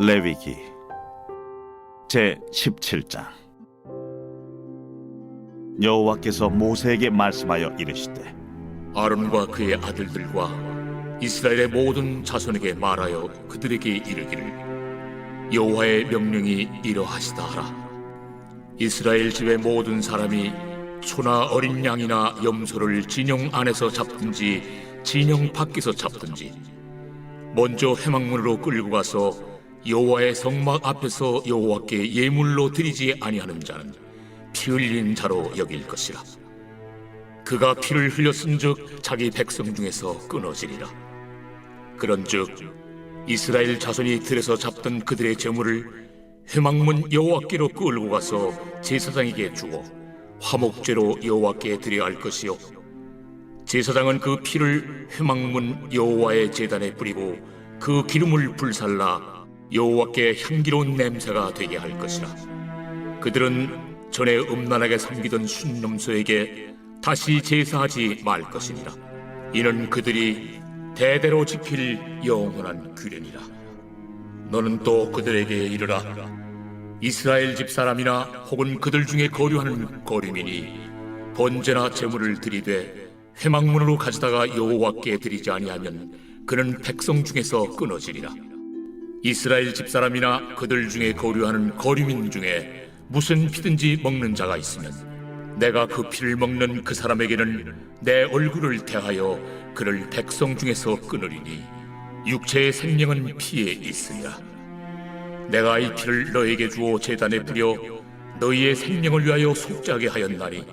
레위기 제17장. 여호와께서 모세에게 말씀하여 이르시되 아론과 그의 아들들과 이스라엘의 모든 자손에게 말하여 그들에게 이르기를 여호와의 명령이 이러하시다 하라. 이스라엘 집의 모든 사람이 소나 어린 양이나 염소를 진영 안에서 잡든지 진영 밖에서 잡든지 먼저 회막문으로 끌고 가서 여호와의 성막 앞에서 여호와께 예물로 드리지 아니하는 자는 피 흘린 자로 여길 것이라. 그가 피를 흘렸은즉 자기 백성 중에서 끊어지리라. 그런즉 이스라엘 자손이 들에서 잡던 그들의 제물을 회막문 여호와께로 끌고 가서 제사장에게 주어 화목제로 여호와께 드려야 할 것이요, 제사장은 그 피를 회막문 여호와의 제단에 뿌리고 그 기름을 불살라 여호와께 향기로운 냄새가 되게 할 것이라. 그들은 전에 음란하게 섬기던 순념소에게 다시 제사하지 말 것이니라. 이는 그들이 대대로 지킬 영원한 규례니라. 너는 또 그들에게 이르라. 이스라엘 집 사람이나 혹은 그들 중에 거류하는 거류민이 번제나 제물을 드리되 회막문으로 가져다가 여호와께 드리지 아니하면 그는 백성 중에서 끊어지리라. 이스라엘 집 사람이나 그들 중에 거류하는 거류민 중에 무슨 피든지 먹는 자가 있으면 내가 그 피를 먹는 그 사람에게는 내 얼굴을 대하여 그를 백성 중에서 끊으리니 육체의 생명은 피에 있으리라. 내가 이 피를 너에게 주어 제단에 뿌려 너희의 생명을 위하여 속죄하게 하였나니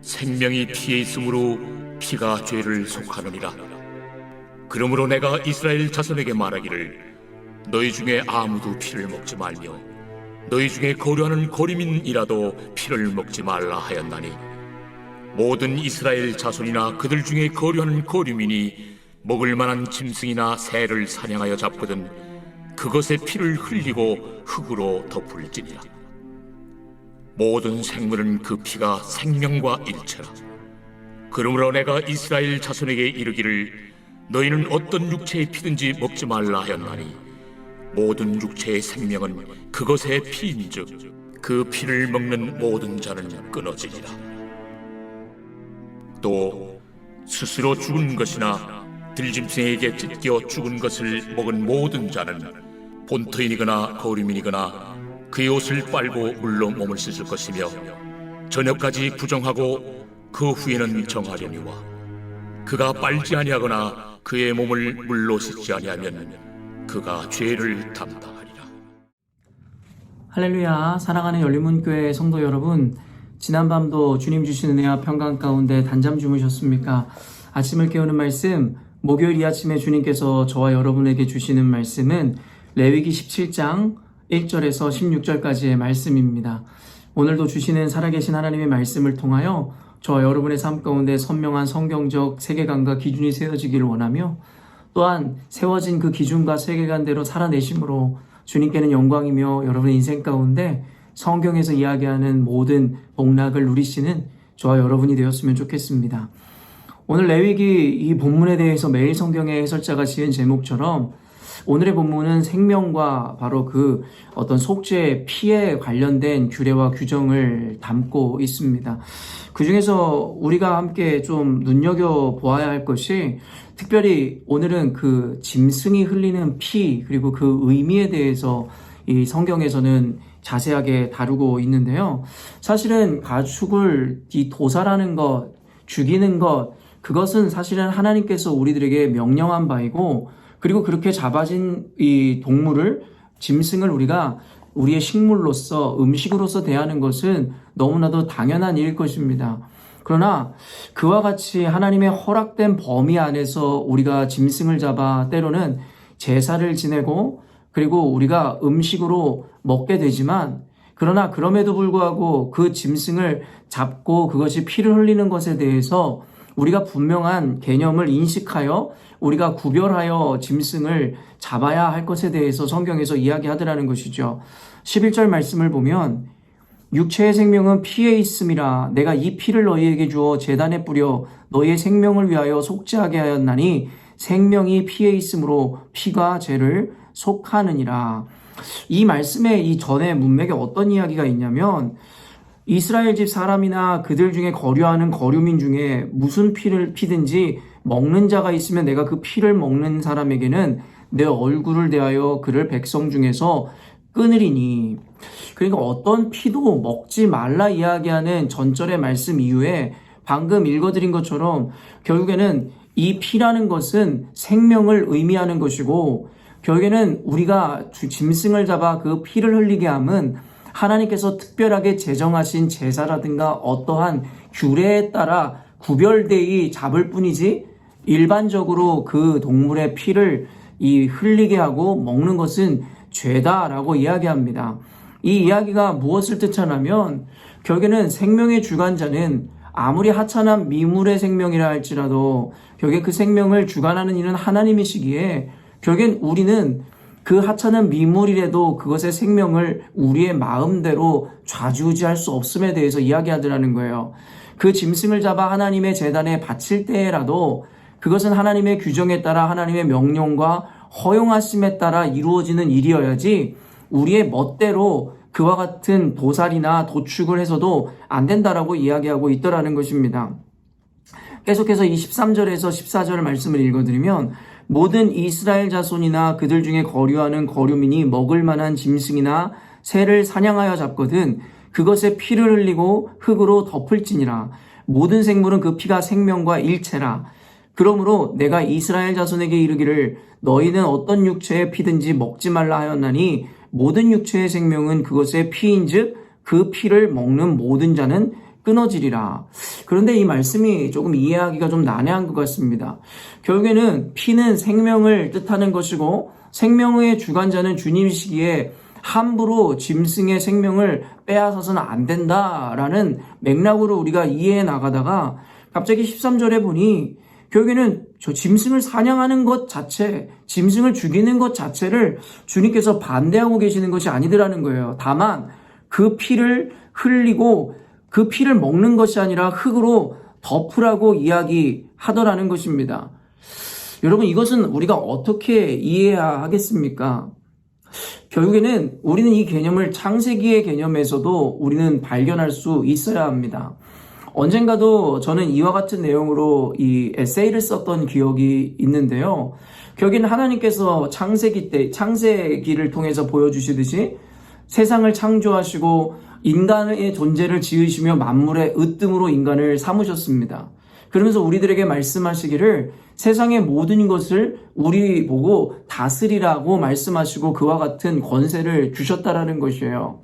생명이 피에 있으므로 피가 죄를 속하느니라. 그러므로 내가 이스라엘 자손에게 말하기를 너희 중에 아무도 피를 먹지 말며 너희 중에 거류하는 거류민이라도 피를 먹지 말라 하였나니, 모든 이스라엘 자손이나 그들 중에 거류하는 거류민이 먹을 만한 짐승이나 새를 사냥하여 잡거든 그것의 피를 흘리고 흙으로 덮을지니라. 모든 생물은 그 피가 생명과 일체라. 그러므로 내가 이스라엘 자손에게 이르기를 너희는 어떤 육체의 피든지 먹지 말라 하였나니, 모든 육체의 생명은 그것의 피인즉 그 피를 먹는 모든 자는 끊어지리라. 또 스스로 죽은 것이나 들짐승에게 찢겨 죽은 것을 먹은 모든 자는 본토인이거나 거류민이거나 그의 옷을 빨고 물로 몸을 씻을 것이며 저녁까지 부정하고 그 후에는 정하려니와 그가 빨지 아니하거나 그의 몸을 물로 씻지 아니하면 그가 죄를 담당하리라. 할렐루야. 사랑하는 열린문교회 성도 여러분, 지난밤도 주님 주신 은혜와 평강 가운데 단잠 주무셨습니까? 아침을 깨우는 말씀, 목요일 이 아침에 주님께서 저와 여러분에게 주시는 말씀은 레위기 17장 1절에서 16절까지의 말씀입니다. 오늘도 주시는 살아계신 하나님의 말씀을 통하여 저와 여러분의 삶 가운데 선명한 성경적 세계관과 기준이 세워지기를 원하며, 또한 세워진 그 기준과 세계관대로 살아내심으로 주님께는 영광이며 여러분의 인생 가운데 성경에서 이야기하는 모든 복락을 누리시는 저와 여러분이 되었으면 좋겠습니다. 오늘 레위기 이 본문에 대해서 매일 성경의 해설자가 지은 제목처럼 오늘의 본문은 생명과 바로 그 어떤 속죄 피에 관련된 규례와 규정을 담고 있습니다. 그 중에서 우리가 함께 좀 눈여겨보아야 할 것이, 특별히 오늘은 그 짐승이 흘리는 피, 그리고 그 의미에 대해서 이 성경에서는 자세하게 다루고 있는데요. 사실은 가축을 이 도살하는 것, 죽이는 것, 그것은 사실은 하나님께서 우리들에게 명령한 바이고, 그리고 그렇게 잡아진 이 동물을, 짐승을 우리가 우리의 식물로서, 음식으로서 대하는 것은 너무나도 당연한 일일 것입니다. 그러나 그와 같이 하나님의 허락된 범위 안에서 우리가 짐승을 잡아 때로는 제사를 지내고 그리고 우리가 음식으로 먹게 되지만, 그러나 그럼에도 불구하고 그 짐승을 잡고 그것이 피를 흘리는 것에 대해서 우리가 분명한 개념을 인식하여 우리가 구별하여 짐승을 잡아야 할 것에 대해서 성경에서 이야기하더라는 것이죠. 11절 말씀을 보면 육체의 생명은 피에 있음이라. 내가 이 피를 너희에게 주어 제단에 뿌려 너희의 생명을 위하여 속죄하게 하였나니 생명이 피에 있으므로 피가 죄를 속하느니라. 이 말씀의 이 전에 문맥에 어떤 이야기가 있냐면 이스라엘 집 사람이나 그들 중에 거류하는 거류민 중에 무슨 피를 피든지 먹는 자가 있으면 내가 그 피를 먹는 사람에게는 내 얼굴을 대하여 그를 백성 중에서 끊으리니. 그러니까 어떤 피도 먹지 말라 이야기하는 전절의 말씀 이후에 방금 읽어드린 것처럼 결국에는 이 피라는 것은 생명을 의미하는 것이고, 결국에는 우리가 짐승을 잡아 그 피를 흘리게 함은 하나님께서 특별하게 제정하신 제사라든가 어떠한 규례에 따라 구별되이 잡을 뿐이지, 일반적으로 그 동물의 피를 흘리게 하고 먹는 것은 죄다라고 이야기합니다. 이 이야기가 무엇을 뜻하냐면 결국에는 생명의 주관자는 아무리 하찮은 미물의 생명이라 할지라도 결국에 그 생명을 주관하는 이는 하나님이시기에, 결국엔 우리는 그 하찮은 미물이라도 그것의 생명을 우리의 마음대로 좌지우지할 수 없음에 대해서 이야기하더라는 거예요. 그 짐승을 잡아 하나님의 제단에 바칠 때라도 그것은 하나님의 규정에 따라 하나님의 명령과 허용하심에 따라 이루어지는 일이어야지 우리의 멋대로 그와 같은 도살이나 도축을 해서도 안 된다라고 이야기하고 있더라는 것입니다. 계속해서 이 13절에서 14절 말씀을 읽어드리면, 모든 이스라엘 자손이나 그들 중에 거류하는 거류민이 먹을 만한 짐승이나 새를 사냥하여 잡거든 그것의 피를 흘리고 흙으로 덮을지니라. 모든 생물은 그 피가 생명과 일체라. 그러므로 내가 이스라엘 자손에게 이르기를 너희는 어떤 육체의 피든지 먹지 말라 하였나니 모든 육체의 생명은 그것의 피인즉 그 피를 먹는 모든 자는 끊어지리라. 그런데 이 말씀이 조금 이해하기가 좀 난해한 것 같습니다. 결국에는 피는 생명을 뜻하는 것이고 생명의 주관자는 주님이시기에 함부로 짐승의 생명을 빼앗아서는 안 된다라는 맥락으로 우리가 이해해 나가다가 갑자기 13절에 보니 결국에는 저 짐승을 사냥하는 것 자체, 짐승을 죽이는 것 자체를 주님께서 반대하고 계시는 것이 아니더라는 거예요. 다만 그 피를 흘리고 그 피를 먹는 것이 아니라 흙으로 덮으라고 이야기하더라는 것입니다. 여러분, 이것은 우리가 어떻게 이해해야 하겠습니까? 결국에는 우리는 이 개념을 창세기의 개념에서도 우리는 발견할 수 있어야 합니다. 언젠가도 저는 이와 같은 내용으로 이 에세이를 썼던 기억이 있는데요. 결국에는 하나님께서 창세기를 통해서 보여주시듯이 세상을 창조하시고 인간의 존재를 지으시며 만물의 으뜸으로 인간을 삼으셨습니다. 그러면서 우리들에게 말씀하시기를 세상의 모든 것을 우리 보고 다스리라고 말씀하시고 그와 같은 권세를 주셨다라는 것이에요.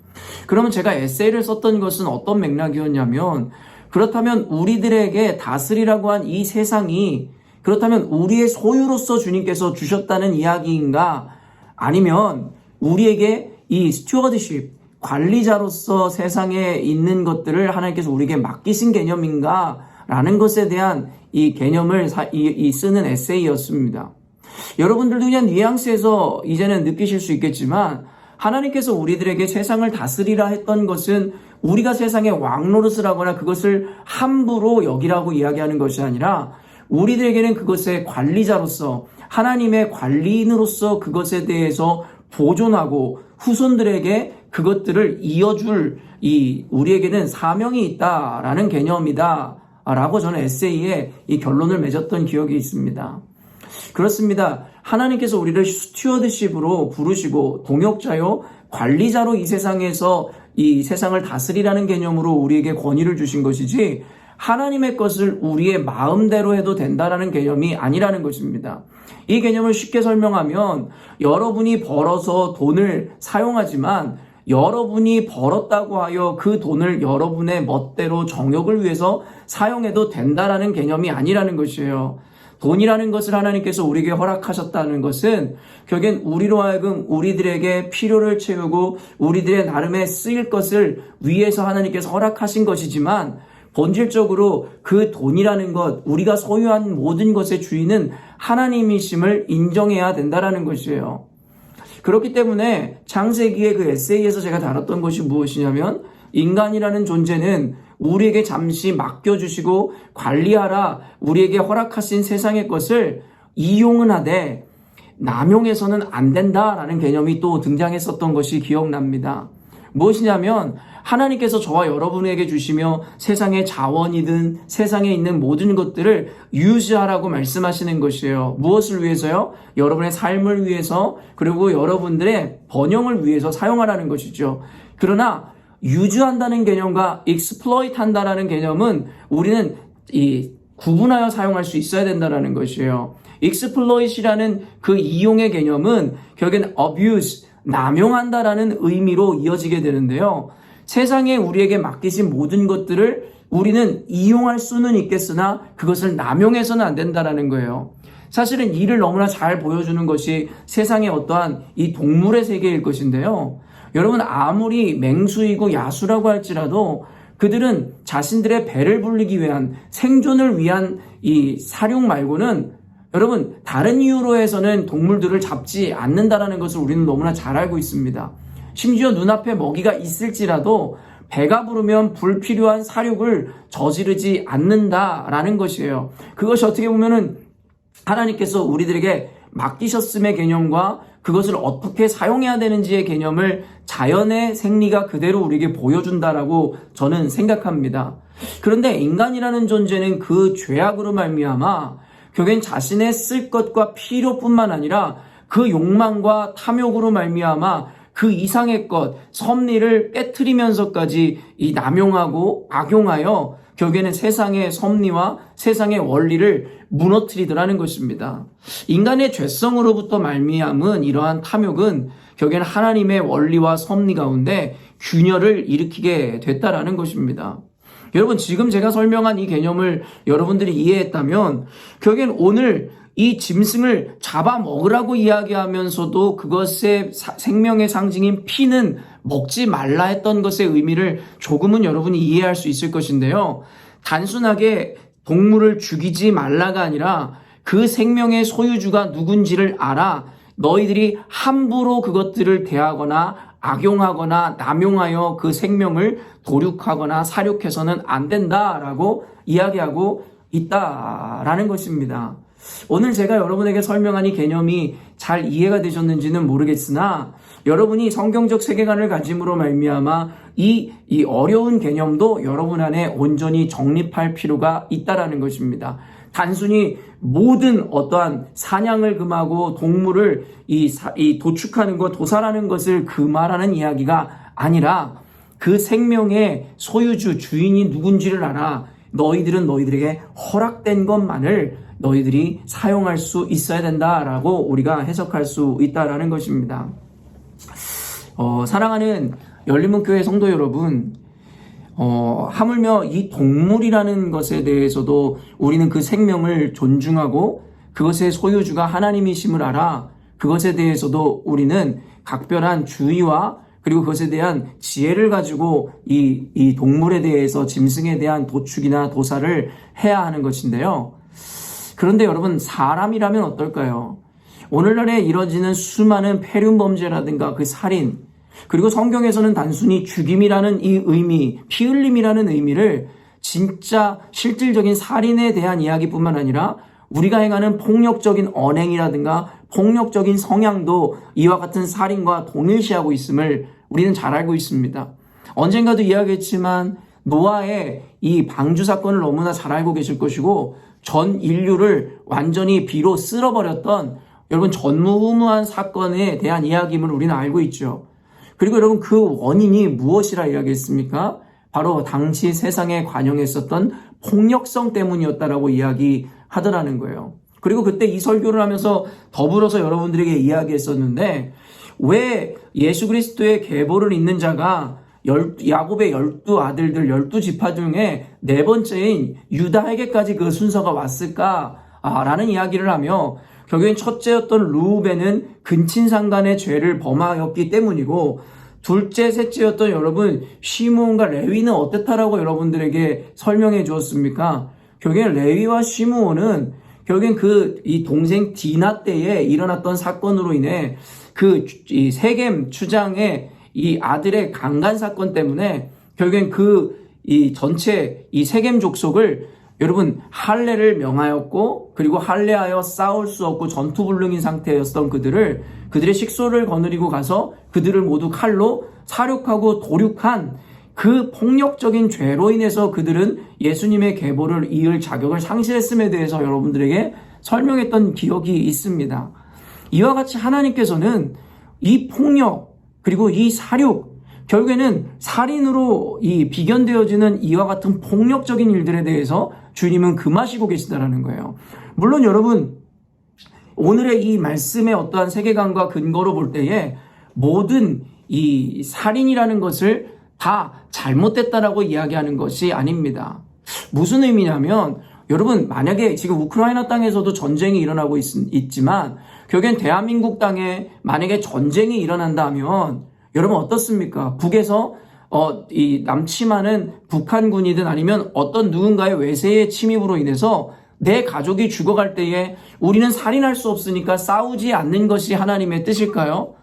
그러면 제가 에세이를 썼던 것은 어떤 맥락이었냐면, 그렇다면 우리들에게 다스리라고 한 이 세상이 그렇다면 우리의 소유로서 주님께서 주셨다는 이야기인가, 아니면 우리에게 이 스튜어드십, 관리자로서 세상에 있는 것들을 하나님께서 우리에게 맡기신 개념인가 라는 것에 대한 이 개념을 쓰는 에세이였습니다. 여러분들도 그냥 뉘앙스에서 이제는 느끼실 수 있겠지만, 하나님께서 우리들에게 세상을 다스리라 했던 것은 우리가 세상의 왕노릇을 하거나 그것을 함부로 여기라고 이야기하는 것이 아니라 우리들에게는 그것의 관리자로서 하나님의 관리인으로서 그것에 대해서 보존하고 후손들에게 그것들을 이어줄 우리에게는 사명이 있다라는 개념이다 라고 저는 에세이에 이 결론을 맺었던 기억이 있습니다. 그렇습니다. 하나님께서 우리를 스튜어드십으로 부르시고 동역자요 관리자로 이 세상에서 이 세상을 다스리라는 개념으로 우리에게 권위를 주신 것이지, 하나님의 것을 우리의 마음대로 해도 된다라는 개념이 아니라는 것입니다. 이 개념을 쉽게 설명하면, 여러분이 벌어서 돈을 사용하지만 여러분이 벌었다고 하여 그 돈을 여러분의 멋대로 정욕을 위해서 사용해도 된다라는 개념이 아니라는 것이에요. 돈이라는 것을 하나님께서 우리에게 허락하셨다는 것은 결국엔 우리로 하여금 우리들에게 필요를 채우고 우리들의 나름의 쓰일 것을 위해서 하나님께서 허락하신 것이지만, 본질적으로 그 돈이라는 것, 우리가 소유한 모든 것의 주인은 하나님이심을 인정해야 된다라는 것이에요. 그렇기 때문에 창세기의 그 에세이에서 제가 다뤘던 것이 무엇이냐면, 인간이라는 존재는 우리에게 잠시 맡겨주시고 관리하라 우리에게 허락하신 세상의 것을 이용은 하되 남용해서는 안 된다라는 개념이 또 등장했었던 것이 기억납니다. 무엇이냐면 하나님께서 저와 여러분에게 주시며 세상의 자원이든 세상에 있는 모든 것들을 유지하라고 말씀하시는 것이에요. 무엇을 위해서요? 여러분의 삶을 위해서, 그리고 여러분들의 번영을 위해서 사용하라는 것이죠. 그러나 유지한다는 개념과 exploit 한다라는 개념은 우리는 구분하여 사용할 수 있어야 된다는 것이에요. exploit이라는 그 이용의 개념은 결국엔 abuse, 남용한다라는 의미로 이어지게 되는데요. 세상에 우리에게 맡기신 모든 것들을 우리는 이용할 수는 있겠으나 그것을 남용해서는 안 된다라는 거예요. 사실은 이를 너무나 잘 보여주는 것이 세상의 어떠한 이 동물의 세계일 것인데요. 여러분, 아무리 맹수이고 야수라고 할지라도 그들은 자신들의 배를 불리기 위한, 생존을 위한 이 사육 말고는 여러분 다른 이유로 해서는 동물들을 잡지 않는다라는 것을 우리는 너무나 잘 알고 있습니다. 심지어 눈앞에 먹이가 있을지라도 배가 부르면 불필요한 사육을 저지르지 않는다라는 것이에요. 그것이 어떻게 보면은 하나님께서 우리들에게 맡기셨음의 개념과 그것을 어떻게 사용해야 되는지의 개념을 자연의 생리가 그대로 우리에게 보여준다라고 저는 생각합니다. 그런데 인간이라는 존재는 그 죄악으로 말미암아 결국엔 자신의 쓸 것과 필요뿐만 아니라 그 욕망과 탐욕으로 말미암아 그 이상의 것, 섭리를 깨트리면서까지 이 남용하고 악용하여 결국에는 세상의 섭리와 세상의 원리를 무너뜨리더라는 것입니다. 인간의 죄성으로부터 말미암은 이러한 탐욕은 결국에는 하나님의 원리와 섭리 가운데 균열을 일으키게 됐다라는 것입니다. 여러분, 지금 제가 설명한 이 개념을 여러분들이 이해했다면 결국엔 오늘 이 짐승을 잡아먹으라고 이야기하면서도 그것의 생명의 상징인 피는 먹지 말라 했던 것의 의미를 조금은 여러분이 이해할 수 있을 것인데요. 단순하게 동물을 죽이지 말라가 아니라 그 생명의 소유주가 누군지를 알아 너희들이 함부로 그것들을 대하거나 악용하거나 남용하여 그 생명을 도륙하거나 사륙해서는 안 된다라고 이야기하고 있다라는 것입니다. 오늘 제가 여러분에게 설명한 이 개념이 잘 이해가 되셨는지는 모르겠으나 여러분이 성경적 세계관을 가짐으로 말미암아 이 어려운 개념도 여러분 안에 온전히 정립할 필요가 있다라는 것입니다. 단순히 모든 어떠한 사냥을 금하고 동물을 도축하는 것, 도살하는 것을 금하라는 이야기가 아니라 그 생명의 소유주, 주인이 누군지를 알아 너희들은 너희들에게 허락된 것만을 너희들이 사용할 수 있어야 된다라고 우리가 해석할 수 있다라는 것입니다. 사랑하는 열린문교회 성도 여러분, 하물며 이 동물이라는 것에 대해서도 우리는 그 생명을 존중하고 그것의 소유주가 하나님이심을 알아 그것에 대해서도 우리는 각별한 주의와 그리고 그것에 대한 지혜를 가지고 이 동물에 대해서 짐승에 대한 도축이나 도살을 해야 하는 것인데요. 그런데 여러분, 사람이라면 어떨까요? 오늘날에 이뤄지는 수많은 폐륜 범죄라든가 그 살인, 그리고 성경에서는 단순히 죽임이라는 이 의미, 피 흘림이라는 의미를 진짜 실질적인 살인에 대한 이야기뿐만 아니라 우리가 행하는 폭력적인 언행이라든가 폭력적인 성향도 이와 같은 살인과 동일시하고 있음을 우리는 잘 알고 있습니다. 언젠가도 이야기했지만 노아의 이 방주 사건을 너무나 잘 알고 계실 것이고 전 인류를 완전히 비로 쓸어버렸던 여러분 전무후무한 사건에 대한 이야기임을 우리는 알고 있죠. 그리고 여러분, 그 원인이 무엇이라 이야기했습니까? 바로 당시 세상에 관영했었던 폭력성 때문이었다라고 이야기하더라는 거예요. 그리고 그때 이 설교를 하면서 더불어서 여러분들에게 이야기했었는데 왜 예수 그리스도의 계보를 잇는 자가 야곱의 12아들들 12지파 중에 네 번째인 유다에게까지 그 순서가 왔을까라는 이야기를 하며 결국엔 첫째였던 루벤은 근친상간의 죄를 범하였기 때문이고 둘째, 셋째였던 여러분 시므온과 레위는 어땠다라고 여러분들에게 설명해 주었습니까? 결국엔 레위와 시므온은 결국엔 이 동생 디나 때에 일어났던 사건으로 인해 이 세겜 추장의 이 아들의 강간 사건 때문에 결국엔 이 전체 이 세겜 족속을 여러분 할례를 명하였고 그리고 할례하여 싸울 수 없고 전투불능인 상태였던 그들의 식소를 거느리고 가서 그들을 모두 칼로 살육하고 도륙한 그 폭력적인 죄로 인해서 그들은 예수님의 계보를 이을 자격을 상실했음에 대해서 여러분들에게 설명했던 기억이 있습니다. 이와 같이 하나님께서는 이 폭력 그리고 이 살육 결국에는 살인으로 이 비견되어지는 이와 같은 폭력적인 일들에 대해서 주님은 금하시고 계시다라는 거예요. 물론 여러분 오늘의 이 말씀의 어떠한 세계관과 근거로 볼 때에 모든 이 살인이라는 것을 다 잘못됐다라고 이야기하는 것이 아닙니다. 무슨 의미냐면 여러분 만약에 지금 우크라이나 땅에서도 전쟁이 일어나고 있지만 결국엔 대한민국 땅에 만약에 전쟁이 일어난다면 여러분 어떻습니까? 북에서 이 남침하는 북한군이든 아니면 어떤 누군가의 외세의 침입으로 인해서 내 가족이 죽어갈 때에 우리는 살인할 수 없으니까 싸우지 않는 것이 하나님의 뜻일까요?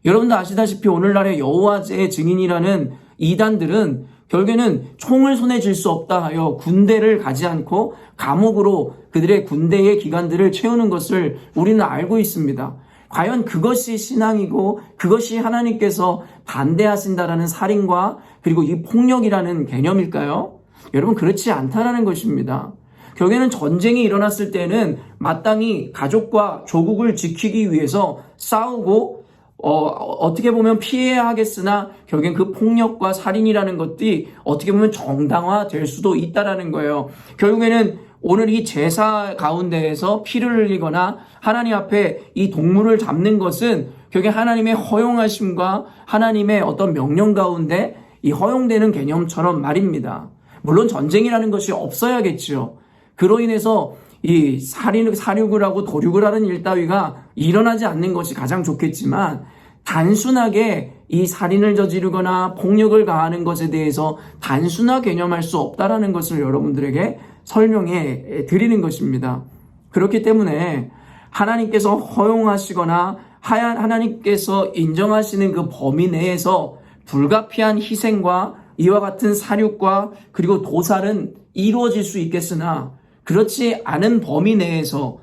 여러분도 아시다시피 오늘날의 여호와의 증인이라는 이단들은 결국에는 총을 손에 쥘 수 없다 하여 군대를 가지 않고 감옥으로 그들의 군대의 기간들을 채우는 것을 우리는 알고 있습니다. 과연 그것이 신앙이고 그것이 하나님께서 반대하신다라는 살인과 그리고 이 폭력이라는 개념일까요? 여러분 그렇지 않다라는 것입니다. 결국에는 전쟁이 일어났을 때는 마땅히 가족과 조국을 지키기 위해서 싸우고 어떻게 보면 피해야 하겠으나 결국엔 그 폭력과 살인이라는 것들이 어떻게 보면 정당화될 수도 있다라는 거예요. 결국에는 오늘 이 제사 가운데에서 피를 흘리거나 하나님 앞에 이 동물을 잡는 것은 결국에 하나님의 허용하심과 하나님의 어떤 명령 가운데 이 허용되는 개념처럼 말입니다. 물론 전쟁이라는 것이 없어야겠죠. 그로 인해서 이 살육을 하고 도륙을 하는 일 따위가 일어나지 않는 것이 가장 좋겠지만 단순하게 이 살인을 저지르거나 폭력을 가하는 것에 대해서 단순화 개념할 수 없다라는 것을 여러분들에게 설명해 드리는 것입니다. 그렇기 때문에 하나님께서 허용하시거나 하나님께서 인정하시는 그 범위 내에서 불가피한 희생과 이와 같은 살육과 그리고 도살은 이루어질 수 있겠으나 그렇지 않은 범위 내에서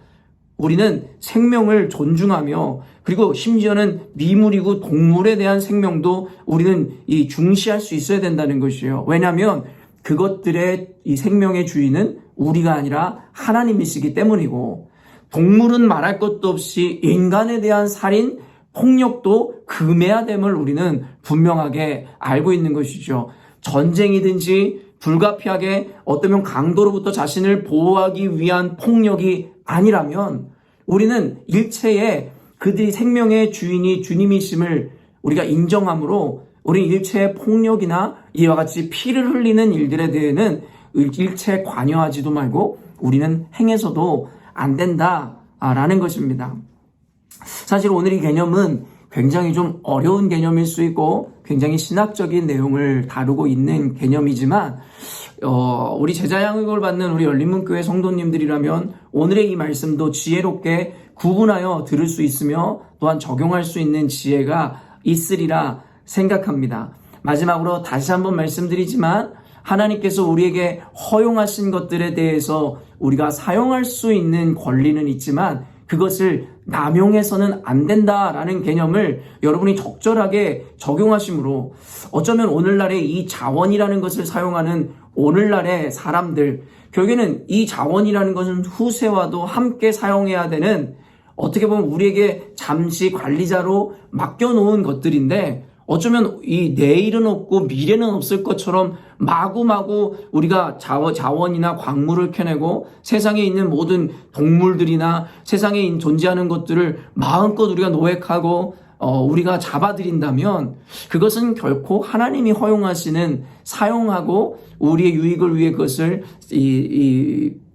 우리는 생명을 존중하며 그리고 심지어는 미물이고 동물에 대한 생명도 우리는 중시할 수 있어야 된다는 것이에요. 왜냐하면 그것들의 이 생명의 주인은 우리가 아니라 하나님이시기 때문이고 동물은 말할 것도 없이 인간에 대한 살인, 폭력도 금해야 됨을 우리는 분명하게 알고 있는 것이죠. 전쟁이든지 불가피하게 어쩌면 강도로부터 자신을 보호하기 위한 폭력이 아니라면 우리는 일체의 그들이 생명의 주인이 주님이심을 우리가 인정함으로 우리 일체의 폭력이나 이와 같이 피를 흘리는 일들에 대해서는 일체 관여하지도 말고 우리는 행해서도 안 된다라는 것입니다. 사실 오늘 이 개념은 굉장히 좀 어려운 개념일 수 있고 굉장히 신학적인 내용을 다루고 있는 개념이지만 우리 제자 양육을 받는 우리 열린문교회 성도님들이라면 오늘의 이 말씀도 지혜롭게 구분하여 들을 수 있으며 또한 적용할 수 있는 지혜가 있으리라 생각합니다. 마지막으로 다시 한번 말씀드리지만 하나님께서 우리에게 허용하신 것들에 대해서 우리가 사용할 수 있는 권리는 있지만 그것을 남용해서는 안 된다라는 개념을 여러분이 적절하게 적용하심으로 어쩌면 오늘날의 이 자원이라는 것을 사용하는 오늘날의 사람들 결국에는 이 자원이라는 것은 후세와도 함께 사용해야 되는 어떻게 보면 우리에게 잠시 관리자로 맡겨놓은 것들인데 어쩌면 이 내일은 없고 미래는 없을 것처럼 마구마구 우리가 자원이나 광물을 캐내고 세상에 있는 모든 동물들이나 세상에 존재하는 것들을 마음껏 우리가 노획하고 우리가 잡아들인다면 그것은 결코 하나님이 허용하시는 사용하고 우리의 유익을 위해 그것을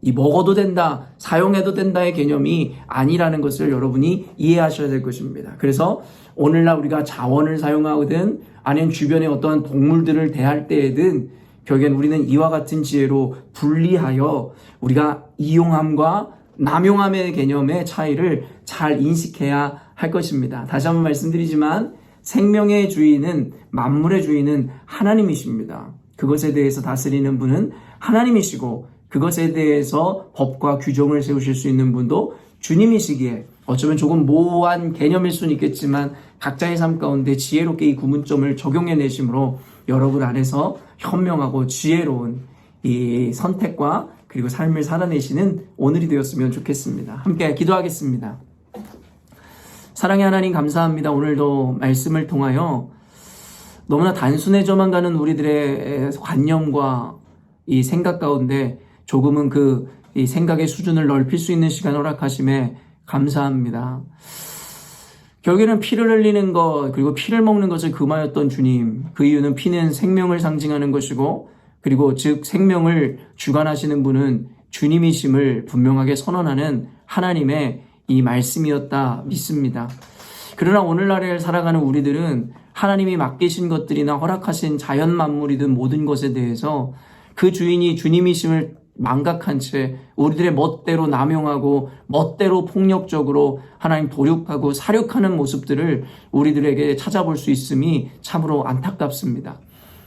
먹어도 된다, 사용해도 된다의 개념이 아니라는 것을 여러분이 이해하셔야 될 것입니다. 그래서 오늘날 우리가 자원을 사용하든 아니면 주변의 어떠한 동물들을 대할 때에든 결국엔 우리는 이와 같은 지혜로 분리하여 우리가 이용함과 남용함의 개념의 차이를 잘 인식해야 할 것입니다. 다시 한번 말씀드리지만 생명의 주인은 만물의 주인은 하나님이십니다. 그것에 대해서 다스리는 분은 하나님이시고 그것에 대해서 법과 규정을 세우실 수 있는 분도 주님이시기에 어쩌면 조금 모호한 개념일 수는 있겠지만 각자의 삶 가운데 지혜롭게 이 구문점을 적용해내심으로 여러분 안에서 현명하고 지혜로운 이 선택과 그리고 삶을 살아내시는 오늘이 되었으면 좋겠습니다. 함께 기도하겠습니다. 사랑의 하나님 감사합니다. 오늘도 말씀을 통하여 너무나 단순해져만 가는 우리들의 관념과 이 생각 가운데 조금은 이 생각의 수준을 넓힐 수 있는 시간을 허락하심에 감사합니다. 결국에는 피를 흘리는 것 그리고 피를 먹는 것을 금하였던 주님, 그 이유는 피는 생명을 상징하는 것이고 그리고 즉 생명을 주관하시는 분은 주님이심을 분명하게 선언하는 하나님의 이 말씀이었다 믿습니다. 그러나 오늘날을 살아가는 우리들은 하나님이 맡기신 것들이나 허락하신 자연 만물이든 모든 것에 대해서 그 주인이 주님이심을 망각한 채 우리들의 멋대로 남용하고 멋대로 폭력적으로 하나님 도륙하고 사륙하는 모습들을 우리들에게 찾아볼 수 있음이 참으로 안타깝습니다.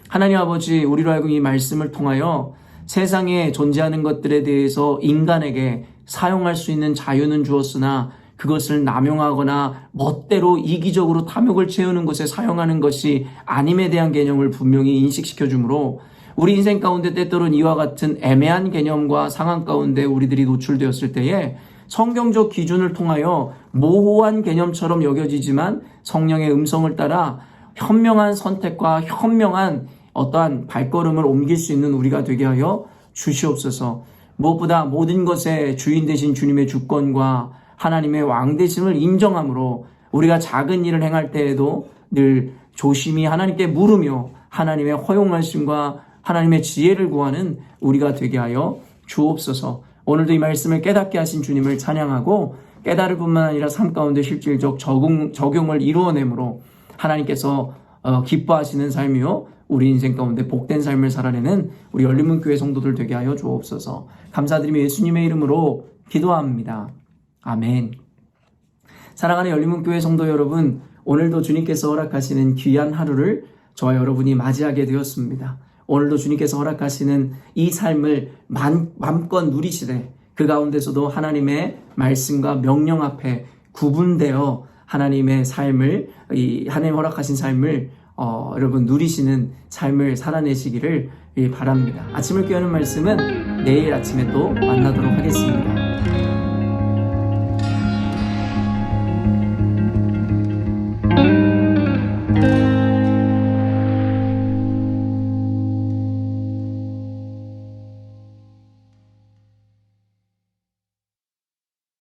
하나님 아버지, 우리로 하여금 이 말씀을 통하여 세상에 존재하는 것들에 대해서 인간에게 사용할 수 있는 자유는 주었으나 그것을 남용하거나 멋대로 이기적으로 탐욕을 채우는 것에 사용하는 것이 아님에 대한 개념을 분명히 인식시켜 주므로 우리 인생 가운데 때때로는 이와 같은 애매한 개념과 상황 가운데 우리들이 노출되었을 때에 성경적 기준을 통하여 모호한 개념처럼 여겨지지만 성령의 음성을 따라 현명한 선택과 현명한 어떠한 발걸음을 옮길 수 있는 우리가 되게 하여 주시옵소서. 무엇보다 모든 것의 주인 되신 주님의 주권과 하나님의 왕 되심을 인정함으로 우리가 작은 일을 행할 때에도 늘 조심히 하나님께 물으며 하나님의 허용하심과 하나님의 지혜를 구하는 우리가 되게 하여 주옵소서. 오늘도 이 말씀을 깨닫게 하신 주님을 찬양하고 깨달을 뿐만 아니라 삶 가운데 실질적 적용을 이루어내므로 하나님께서 기뻐하시는 삶이요 우리 인생 가운데 복된 삶을 살아내는 우리 열린문교회 성도들 되게 하여 주옵소서. 감사드리며 예수님의 이름으로 기도합니다. 아멘. 사랑하는 열린문교회 성도 여러분, 오늘도 주님께서 허락하시는 귀한 하루를 저와 여러분이 맞이하게 되었습니다. 오늘도 주님께서 허락하시는 이 삶을 마음껏 누리시되 그 가운데서도 하나님의 말씀과 명령 앞에 구분되어 하나님의 삶을 하나님 허락하신 삶을 여러분 누리시는 삶을 살아내시기를 바랍니다. 아침을 깨우는 말씀은 내일 아침에 또 만나도록 하겠습니다.